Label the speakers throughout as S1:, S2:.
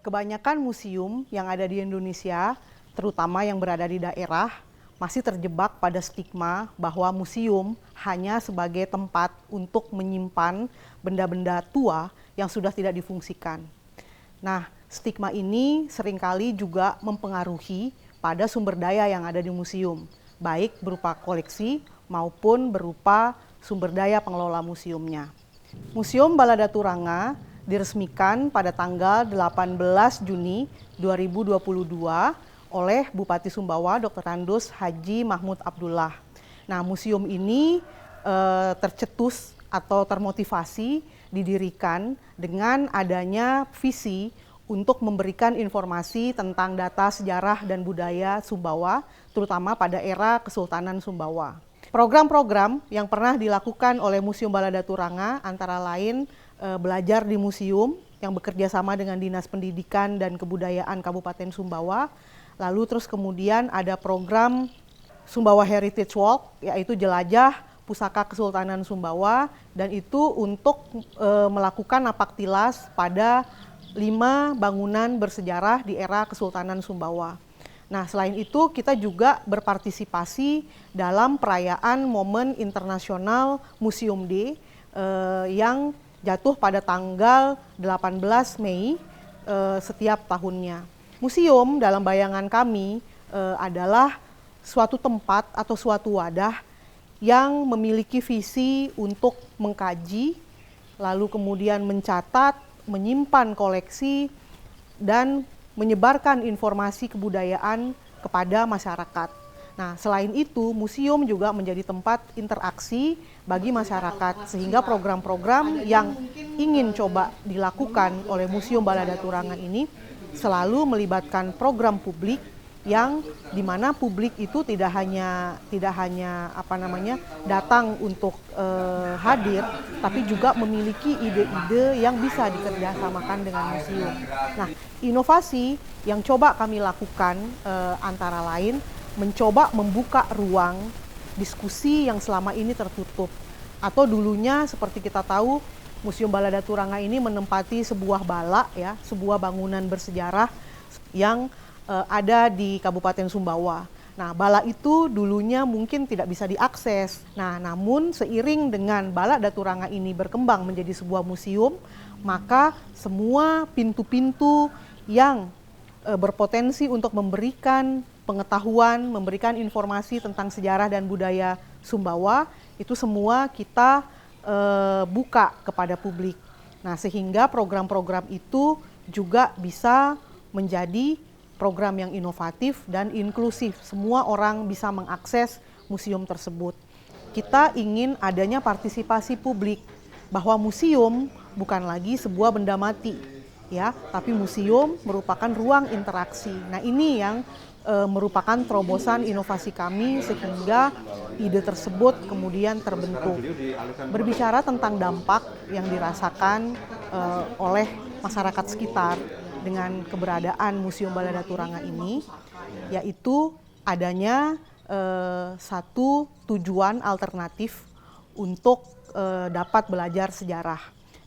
S1: Kebanyakan museum yang ada di Indonesia, terutama yang berada di daerah, masih terjebak pada stigma bahwa museum hanya sebagai tempat untuk menyimpan benda-benda tua yang sudah tidak difungsikan. Nah, stigma ini seringkali juga mempengaruhi pada sumber daya yang ada di museum, baik berupa koleksi maupun berupa sumber daya pengelola museumnya. Museum Balada Turanga diresmikan pada tanggal 18 Juni 2022 oleh Bupati Sumbawa Dr. Andus Haji Mahmud Abdullah. Nah, museum ini tercetus atau termotivasi didirikan dengan adanya visi untuk memberikan informasi tentang data sejarah dan budaya Sumbawa, terutama pada era Kesultanan Sumbawa. Program-program yang pernah dilakukan oleh Museum Balada Turanga antara lain belajar di museum yang bekerja sama dengan Dinas Pendidikan dan Kebudayaan Kabupaten Sumbawa. Lalu terus kemudian ada program Sumbawa Heritage Walk, yaitu jelajah pusaka Kesultanan Sumbawa, dan itu untuk melakukan napak tilas pada 5 bangunan bersejarah di era Kesultanan Sumbawa. Nah, selain itu kita juga berpartisipasi dalam perayaan Momen Internasional Museum Day yang jatuh pada tanggal 18 Mei setiap tahunnya. Museum dalam bayangan kami adalah suatu tempat atau suatu wadah yang memiliki visi untuk mengkaji, lalu kemudian mencatat, menyimpan koleksi, dan menyebarkan informasi kebudayaan kepada masyarakat. Nah, selain itu, museum juga menjadi tempat interaksi bagi masyarakat, sehingga program-program yang ingin coba dilakukan oleh Museum Balada Turanga ini selalu melibatkan program publik yang dimana publik itu tidak hanya datang untuk hadir, tapi juga memiliki ide-ide yang bisa dikerjasamakan dengan museum. Nah, inovasi yang coba kami lakukan antara lain mencoba membuka ruang diskusi yang selama ini tertutup. Atau dulunya seperti kita tahu, Museum Balada Turanga ini menempati sebuah bala, ya, sebuah bangunan bersejarah yang ada di Kabupaten Sumbawa. Nah, bala itu dulunya mungkin tidak bisa diakses. Nah, namun seiring dengan Balada Turanga ini berkembang menjadi sebuah museum, maka semua pintu-pintu yang berpotensi untuk memberikan pengetahuan, memberikan informasi tentang sejarah dan budaya Sumbawa, itu semua kita buka kepada publik. Nah, sehingga program-program itu juga bisa menjadi program yang inovatif dan inklusif. Semua orang bisa mengakses museum tersebut. Kita ingin adanya partisipasi publik, bahwa museum bukan lagi sebuah benda mati, ya, tapi museum merupakan ruang interaksi. Nah, ini yang merupakan terobosan inovasi kami sehingga ide tersebut kemudian terbentuk. Berbicara tentang dampak yang dirasakan oleh masyarakat sekitar dengan keberadaan Museum Balada Turanga ini, yaitu adanya satu tujuan alternatif untuk dapat belajar sejarah.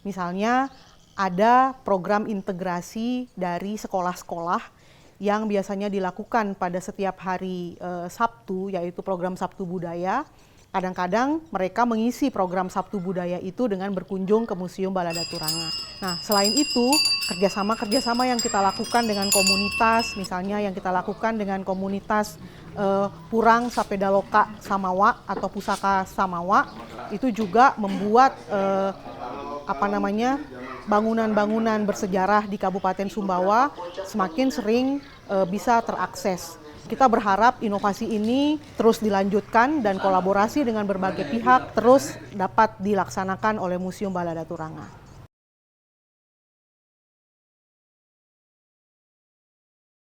S1: Misalnya ada program integrasi dari sekolah-sekolah yang biasanya dilakukan pada setiap hari Sabtu, yaitu program Sabtu Budaya. Kadang-kadang mereka mengisi program Sabtu Budaya itu dengan berkunjung ke Museum Balada Turanga. Nah, selain itu, kerjasama yang kita lakukan dengan komunitas, misalnya yang kita lakukan dengan komunitas Purang Sapedaloka Samawa atau Pusaka Samawa, itu juga membuat bangunan-bangunan bersejarah di Kabupaten Sumbawa semakin sering bisa terakses. Kita berharap inovasi ini terus dilanjutkan dan kolaborasi dengan berbagai pihak terus dapat dilaksanakan oleh Museum Balada Turanga.